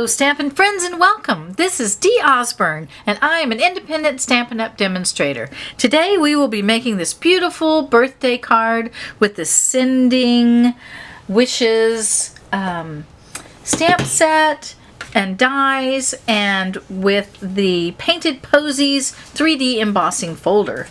Hello Stampin' friends and welcome. This is Dee Osburn and I am an independent Stampin' Up! Demonstrator. Today we will be making this beautiful birthday card with the Sending Wishes stamp set and dies and with the Painted Posies 3D embossing folder.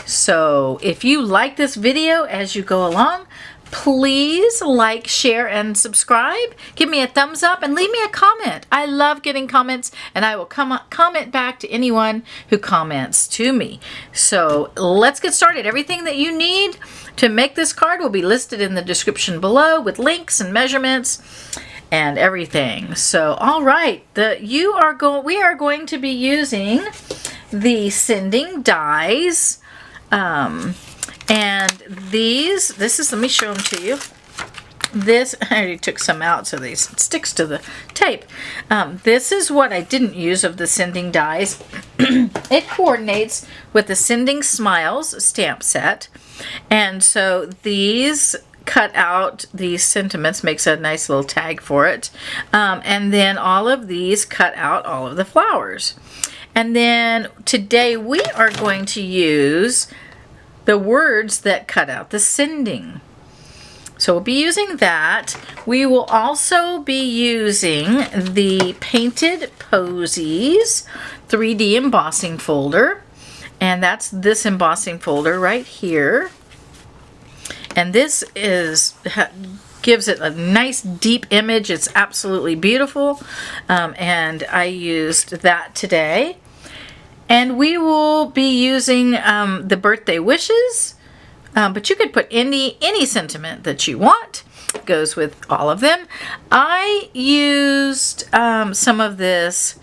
So if you like this video as you go along, please like, share, and subscribe. Give me a thumbs up and leave me a comment. I love getting comments and I will comment back to anyone who comments to me. So let's get started. Everything that you need to make this card will be listed in the description below with links and measurements and everything. So all right, we are going to be using the Sending dies. And let me show them to you. I already took some out so it sticks to the tape. This is what I didn't use of the Sending dies. It coordinates with the Sending Smiles stamp set. And so these cut out these sentiments, makes a nice little tag for it. And then all of these cut out all of the flowers. And then today we are going to use the words that cut out the sending. So we'll be using that. We will also be using the Painted Posies 3D embossing folder. And that's this embossing folder right here. And this gives it a nice deep image. It's absolutely beautiful. And I used that today. And we will be using the birthday wishes, but you could put any sentiment that you want. It goes with all of them. I used some of this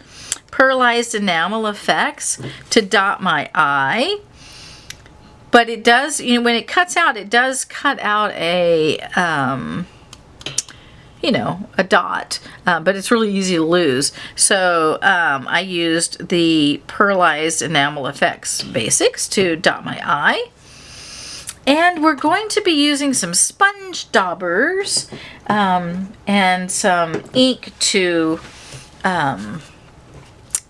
pearlized enamel effects to dot my eye, but it does, when it cuts out, it does cut out a a dot, but it's really easy to lose. So I used the pearlized enamel effects basics to dot my eye. And we're going to be using some sponge daubers and some ink to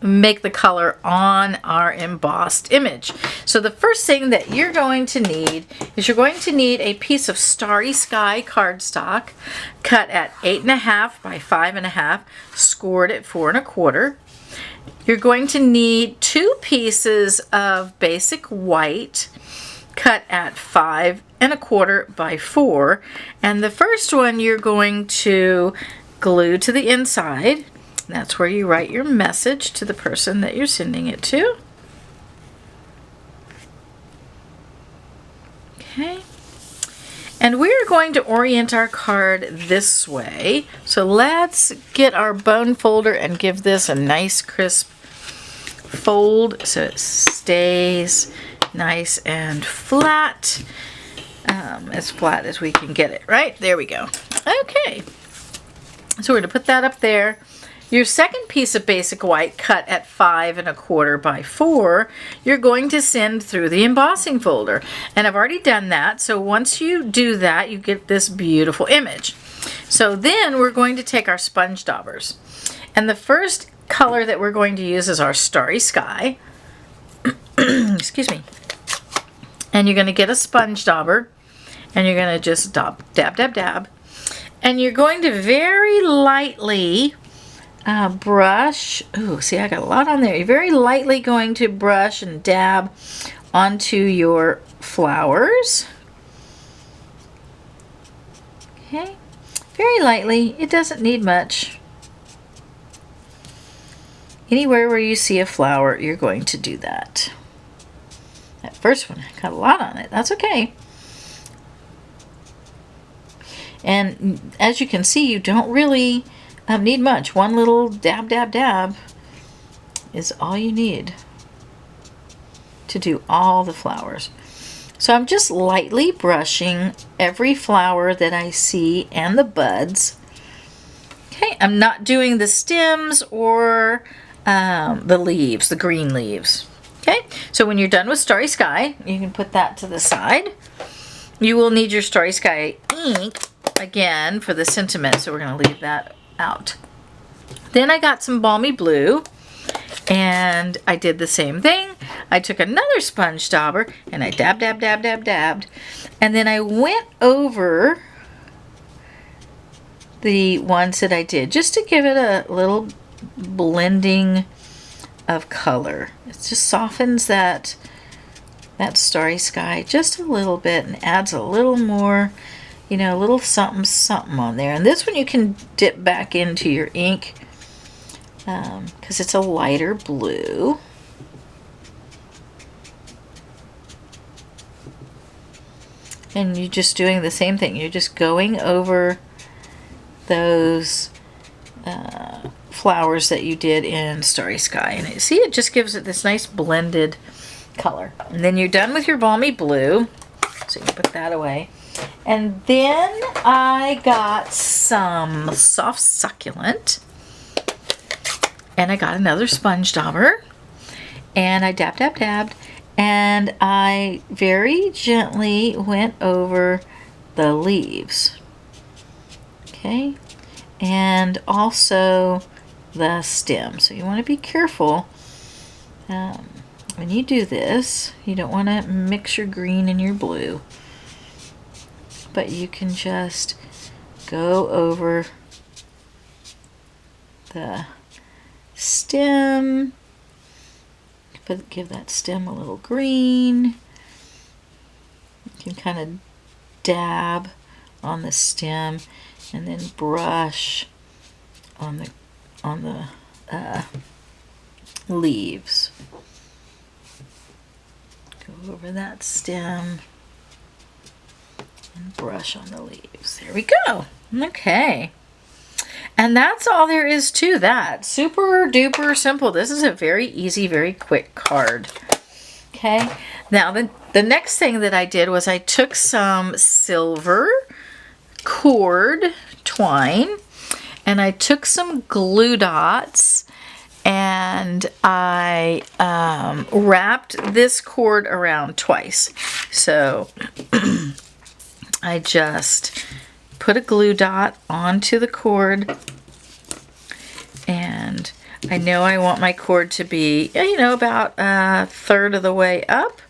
make the color on our embossed image. So the first thing that you're going to need is a piece of Starry Sky cardstock cut at 8.5 by 5.5, scored at 4 1/4. You're going to need 2 pieces of basic white cut at 5 1/4 by 4, and the first one you're going to glue to the inside. That's where you write your message to the person that you're sending it to. Okay. And we're going to orient our card this way. So let's get our bone folder and give this a nice crisp fold so it stays nice and flat. As flat as we can get it, right? There we go. Okay. So we're going to put that up there. Your second piece of basic white cut at 5 1/4 by 4, you're going to send through the embossing folder. And I've already done that, so once you do that, you get this beautiful image. So then we're going to take our sponge daubers. And the first color that we're going to use is our Starry Sky. Excuse me. And you're going to get a sponge dauber, and you're going to just dab, dab, dab. And you're going to very lightly brush. Ooh, see, I got a lot on there. You're very lightly going to brush and dab onto your flowers. Okay, very lightly. It doesn't need much. Anywhere where you see a flower, you're going to do that. That first one got a lot on it. That's okay. And as you can see, you don't really need much. One little dab, dab, dab is all you need to do all the flowers. So I'm just lightly brushing every flower that I see and the buds. Okay, I'm not doing the stems or the leaves, the green leaves. Okay, so when you're done with Starry Sky, you can put that to the side. You will need your Starry Sky ink again for the sentiment, so we're going to leave that out. Then I got some balmy blue, and I did the same thing. I took another sponge dauber and I dabbed, and then I went over the ones that I did just to give it a little blending of color. It just softens that starry sky just a little bit and adds a little more, you know, a little something something on there. And this one you can dip back into your ink because it's a lighter blue. And you're just doing the same thing. You're just going over those flowers that you did in Starry Sky. And see, it just gives it this nice blended color. And then you're done with your balmy blue. So you can put that away. And then I got some soft succulent. And I got another sponge dauber. And I dabbed. And I very gently went over the leaves. Okay. And also the stem. So you want to be careful when you do this. You don't want to mix your green and your blue. But you can just go over the stem. Give that stem a little green. You can kind of dab on the stem and then brush on the leaves. Go over that stem and brush on the leaves. There we go. Okay. And that's all there is to that. Super duper simple. This is a very easy, very quick card. Okay. Now the next thing that I did was I took some silver cord twine and I took some glue dots and I wrapped this cord around twice. So I just put a glue dot onto the cord, and I know I want my cord to be, you know, about a third of the way up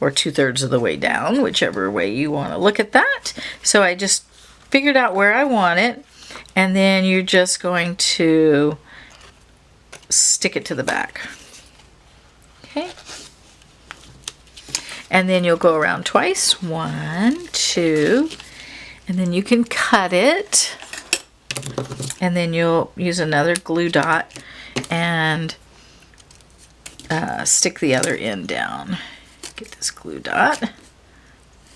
or 2/3 of the way down, whichever way you want to look at that. So I just figured out where I want it, and then you're just going to stick it to the back. Okay. And then you'll go around twice. 1, 2, and then you can cut it, and then you'll use another glue dot and stick the other end down. Get this glue dot.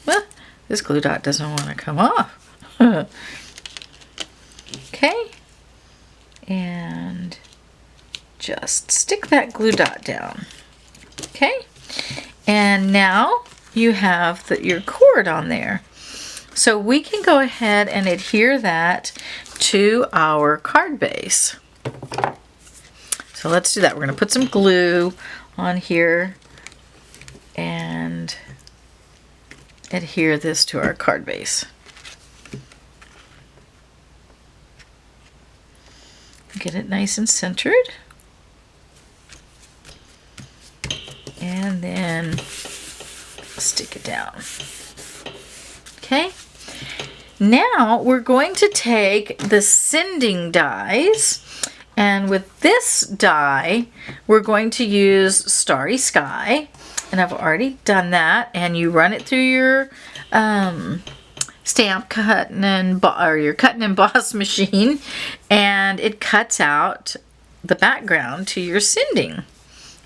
Well, this glue dot doesn't want to come off. Okay, and just stick that glue dot down. Okay, and now you have your cord on there. So we can go ahead and adhere that to our card base. So let's do that. We're going to put some glue on here and adhere this to our card base. Get it nice and centered. And then stick it down. Okay. Now we're going to take the sending dies, and with this die we're going to use Starry Sky, and I've already done that, and you run it through your stamp cut and your cut and emboss machine, and it cuts out the background to your sending.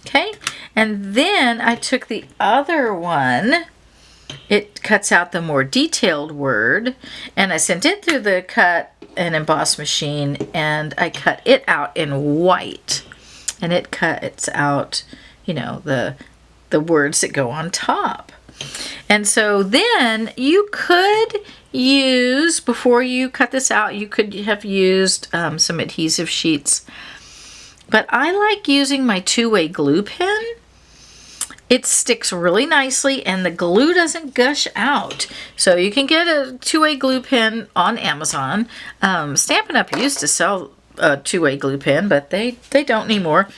Okay, and then I took the other one. It cuts out the more detailed word, and I sent it through the cut and emboss machine, and I cut it out in white, and it cuts out, you know, the words that go on top. And so then you could use, before you cut this out, you could have used some adhesive sheets, but I like using my two-way glue pen. It sticks really nicely and the glue doesn't gush out. So you can get a two-way glue pen on Amazon. Stampin' Up! Used to sell a two-way glue pen, but they don't anymore.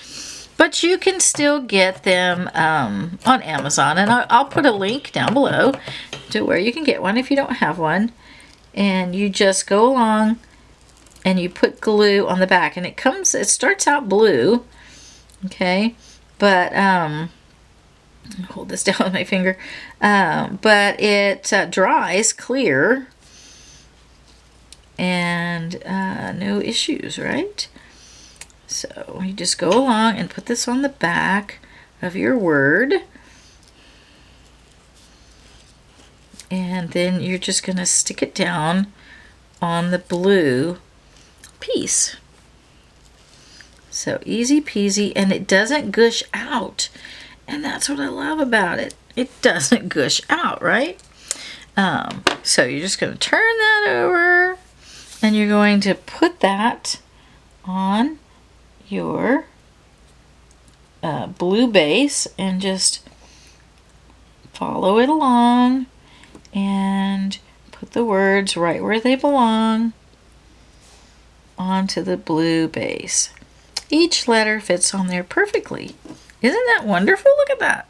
But you can still get them on Amazon, and I'll put a link down below to where you can get one if you don't have one. And you just go along and you put glue on the back, and it starts out blue, okay, but hold this down with my finger, but it dries clear, and no issues, right? So you just go along and put this on the back of your word, and then you're just going to stick it down on the blue piece. So easy peasy, and it doesn't gush out, and that's what I love about it. It doesn't gush out, right? So you're just going to turn that over, and you're going to put that on your blue base and just follow it along and put the words right where they belong onto the blue base. Each letter fits on there perfectly. Isn't that wonderful? Look at that.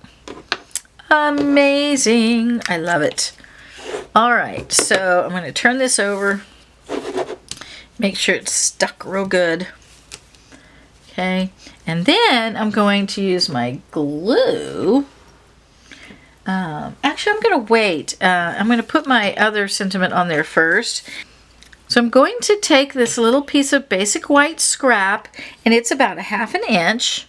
Amazing. I love it. All right, so I'm going to turn this over. Make sure it's stuck real good. Okay, and then I'm going to use my glue. Actually, I'm going to wait. I'm going to put my other sentiment on there first. So I'm going to take this little piece of basic white scrap, and it's about 1/2 inch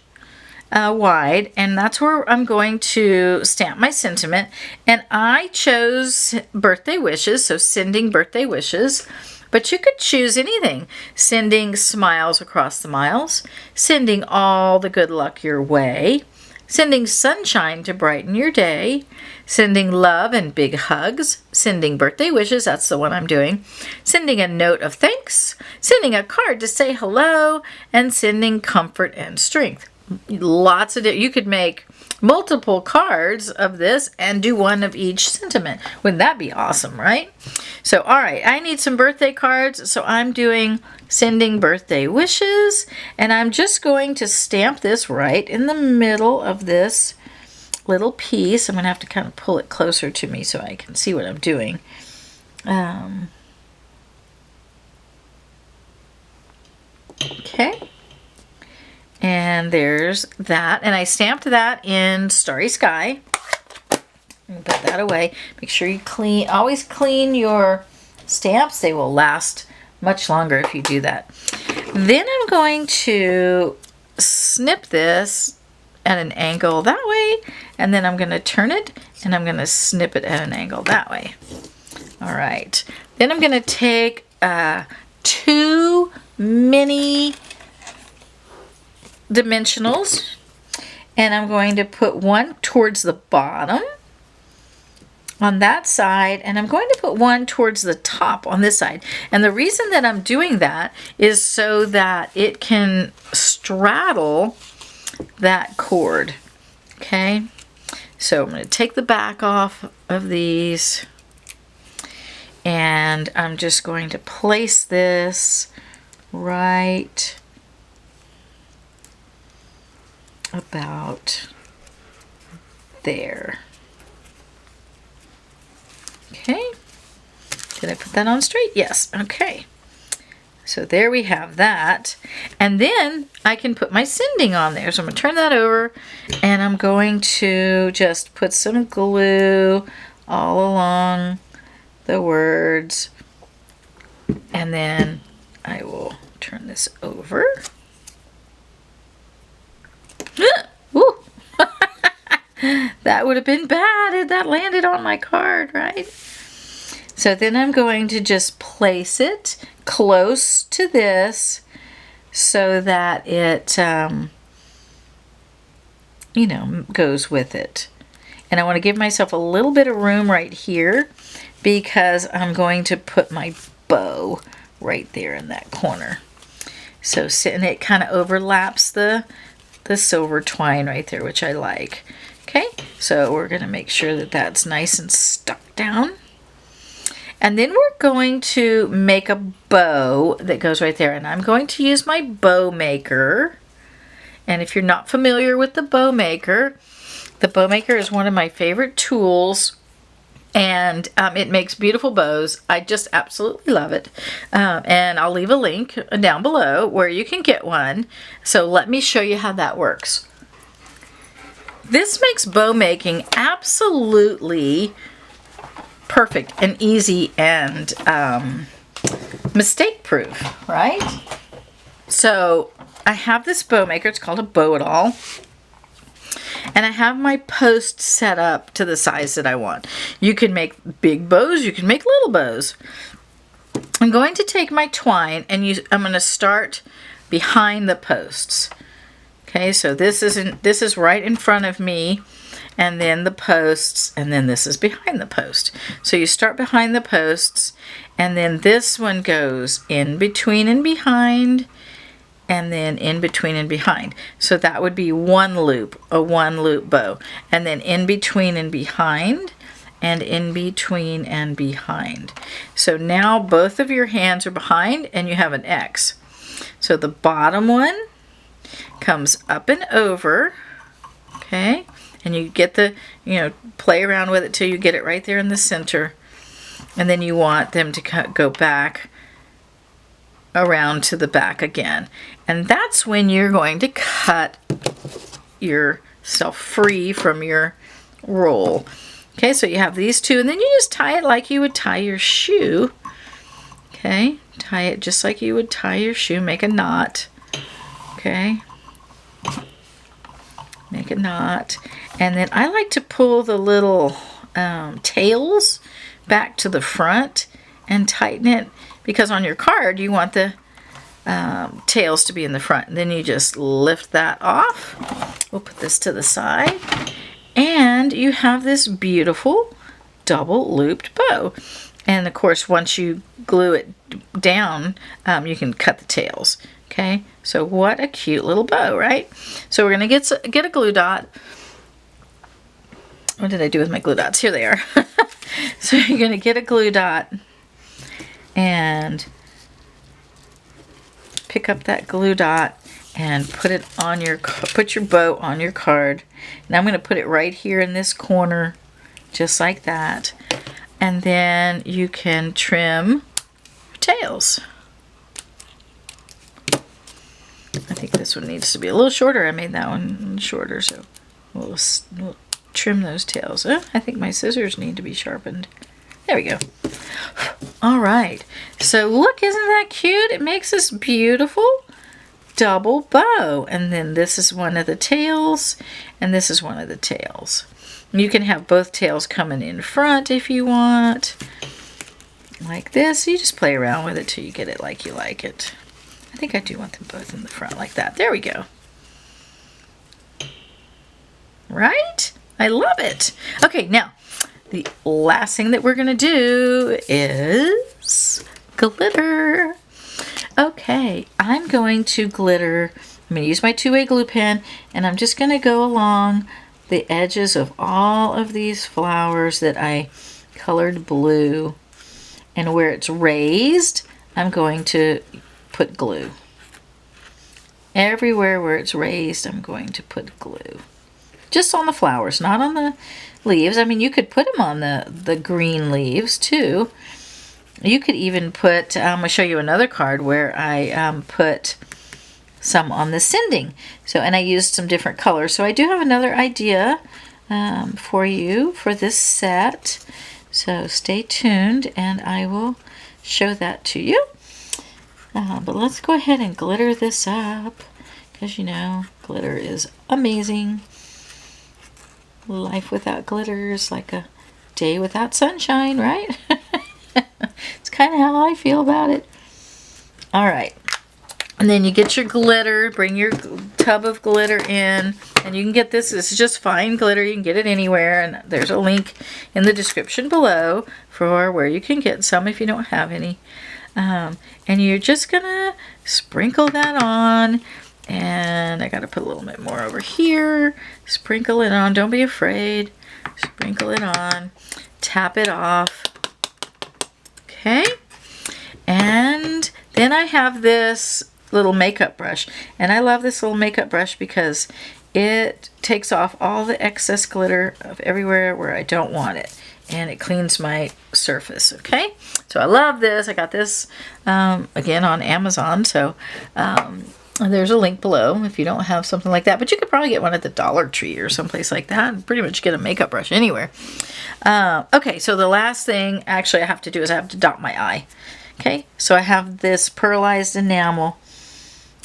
wide, and that's where I'm going to stamp my sentiment. And I chose birthday wishes, so sending birthday wishes. But you could choose anything. Sending smiles across the miles, sending all the good luck your way, sending sunshine to brighten your day, sending love and big hugs, sending birthday wishes, that's the one I'm doing, sending a note of thanks, sending a card to say hello, and sending comfort and strength. Lots of you could make multiple cards of this and do one of each sentiment. Wouldn't that be awesome, right? So, all right, I need some birthday cards, so I'm doing sending birthday wishes, and I'm just going to stamp this right in the middle of this little piece. I'm going to have to kind of pull it closer to me so I can see what I'm doing. Okay. And there's that, and I stamped that in Starry Sky. Put that away. Make sure you always clean your stamps. They will last much longer if you do that. Then I'm going to snip this at an angle that way, and then I'm going to turn it, and I'm going to snip it at an angle that way. All right. Then I'm going to take 2 mini dimensionals, and I'm going to put one towards the bottom on that side, and I'm going to put one towards the top on this side. And the reason that I'm doing that is so that it can straddle that cord. Okay, so I'm going to take the back off of these, and I'm just going to place this right about there. Okay, did I put that on straight? Yes. Okay, so there we have that, and then I can put my sending on there. So I'm going to turn that over, and I'm going to just put some glue all along the words, and then I will turn this over. Woo. That would have been bad if that landed on my card, right? So then I'm going to just place it close to this so that it, you know, goes with it. And I want to give myself a little bit of room right here because I'm going to put my bow right there in that corner. So and it kind of overlaps the silver twine right there, which I like. Okay, so we're going to make sure that that's nice and stuck down. And then we're going to make a bow that goes right there. And I'm going to use my bow maker. And if you're not familiar with the bow maker is one of my favorite tools. And it makes beautiful bows. I just absolutely love it. And I'll leave a link down below where you can get one. So let me show you how that works. This makes bow making absolutely perfect and easy and mistake proof, right? So I have this bow maker. It's called a Bow-It-All. And I have my post set up to the size that I want. You can make big bows, you can make little bows. I'm going to take my twine and I'm going to start behind the posts. Okay, so this is right in front of me, and then the posts, and then this is behind the post. So you start behind the posts, and then this one goes in between and behind, and then in between and behind. So that would be one loop, a one loop bow. And then in between and behind, and in between and behind. So now both of your hands are behind and you have an X. So the bottom one comes up and over, okay? And you get the, play around with it till you get it right there in the center. And then you want them to go back around to the back again. And that's when you're going to cut yourself free from your roll. Okay, so you have these two, and then you just tie it like you would tie your shoe. Okay, tie it just like you would tie your shoe. Make a knot. Okay, make a knot. And then I like to pull the little tails back to the front and tighten it, because on your card you want the tails to be in the front. And then you just lift that off. We'll put this to the side. And you have this beautiful double looped bow. And of course, once you glue it down, you can cut the tails. Okay, so what a cute little bow, right? So we're gonna get a glue dot. What did I do with my glue dots? Here they are. So you're gonna get a glue dot and pick up that glue dot and put your bow on your card. And I'm going to put it right here in this corner, just like that. And then you can trim your tails. I think this one needs to be a little shorter. I made that one shorter, so we'll trim those tails. I think my scissors need to be sharpened. There we go. All right. So look, isn't that cute? It makes this beautiful double bow. And then this is one of the tails, and this is one of the tails. You can have both tails coming in front if you want, like this. You just play around with it till you get it like you like it. I think I do want them both in the front like that. There we go. Right? I love it. Okay, now the last thing that we're going to do is glitter. Okay, I'm going to glitter. I'm going to use my two-way glue pen, and I'm just going to go along the edges of all of these flowers that I colored blue. And where it's raised, I'm going to put glue. Everywhere where it's raised, I'm going to put glue. Just on the flowers, not on the leaves. I mean, you could put them on the green leaves too. You could even put, I'm going to show you another card where I put some on the sending. So, and I used some different colors. So I do have another idea for you for this set. So stay tuned and I will show that to you. But let's go ahead and glitter this up, because glitter is amazing. Life without glitter is like a day without sunshine, right? It's kind of how I feel about it. All right. And then you get your glitter, bring your tub of glitter in, and you can get this. This is just fine glitter. You can get it anywhere, and there's a link in the description below for where you can get some if you don't have any. And you're just gonna sprinkle that on, and I gotta put a little bit more over here. Sprinkle it on. Don't be afraid. Sprinkle it on. Tap it off. Then I have this little makeup brush, and I love this little makeup brush because it takes off all the excess glitter of everywhere where I don't want it, and it cleans my surface. Okay, so I love this. I got this again on Amazon, so there's a link below if you don't have something like that, but you could probably get one at the Dollar Tree or someplace like that and pretty much get a makeup brush anywhere. Okay, so the last thing actually I have to do is I have to dot my eye. Okay, so I have this pearlized enamel,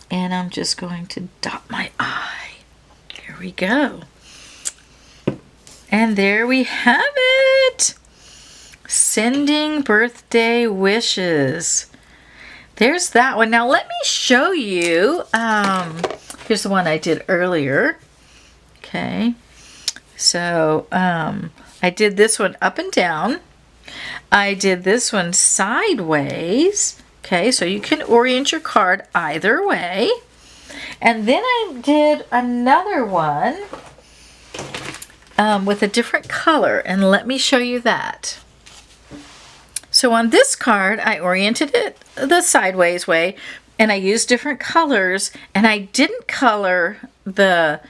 and I'm just going to dot my eye. There we go. And there we have it. Sending birthday wishes. There's that one. Now let me show you. Here's the one I did earlier. Okay. So I did this one up and down. I did this one sideways. Okay, so you can orient your card either way. And then I did another one with a different color, and let me show you that. So on this card, I oriented it the sideways way, and I used different colors, and I didn't color the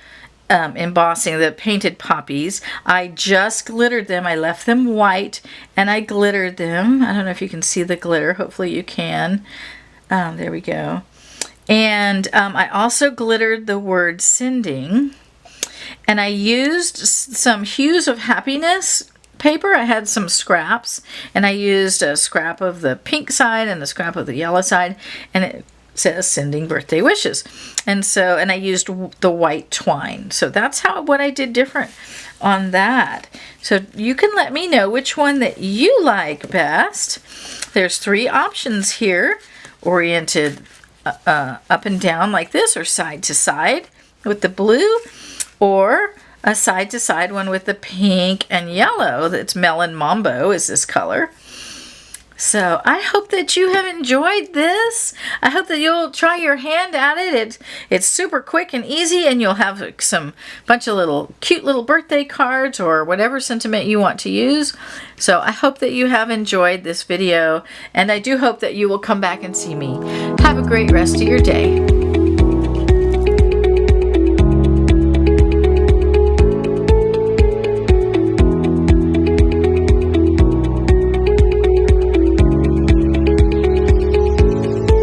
embossing, the painted poppies. I just glittered them. I left them white, and I glittered them. I don't know if you can see the glitter. Hopefully you can. There we go. And I also glittered the word sending, and I used some Hues of Happiness paper. I had some scraps, and I used a scrap of the pink side and a scrap of the yellow side, and it says sending birthday wishes. And I used the white twine. So that's what I did different on that. So you can let me know which one that you like best. There's 3 options here: oriented up and down like this, or side to side with the blue, or a side to side one with the pink and yellow. That's Melon Mambo is this color. So I hope that you have enjoyed this. I hope that you'll try your hand at it. It's super quick and easy, and you'll have some bunch of cute little birthday cards or whatever sentiment you want to use. So I hope that you have enjoyed this video, and I do hope that you will come back and see me. Have a great rest of your day.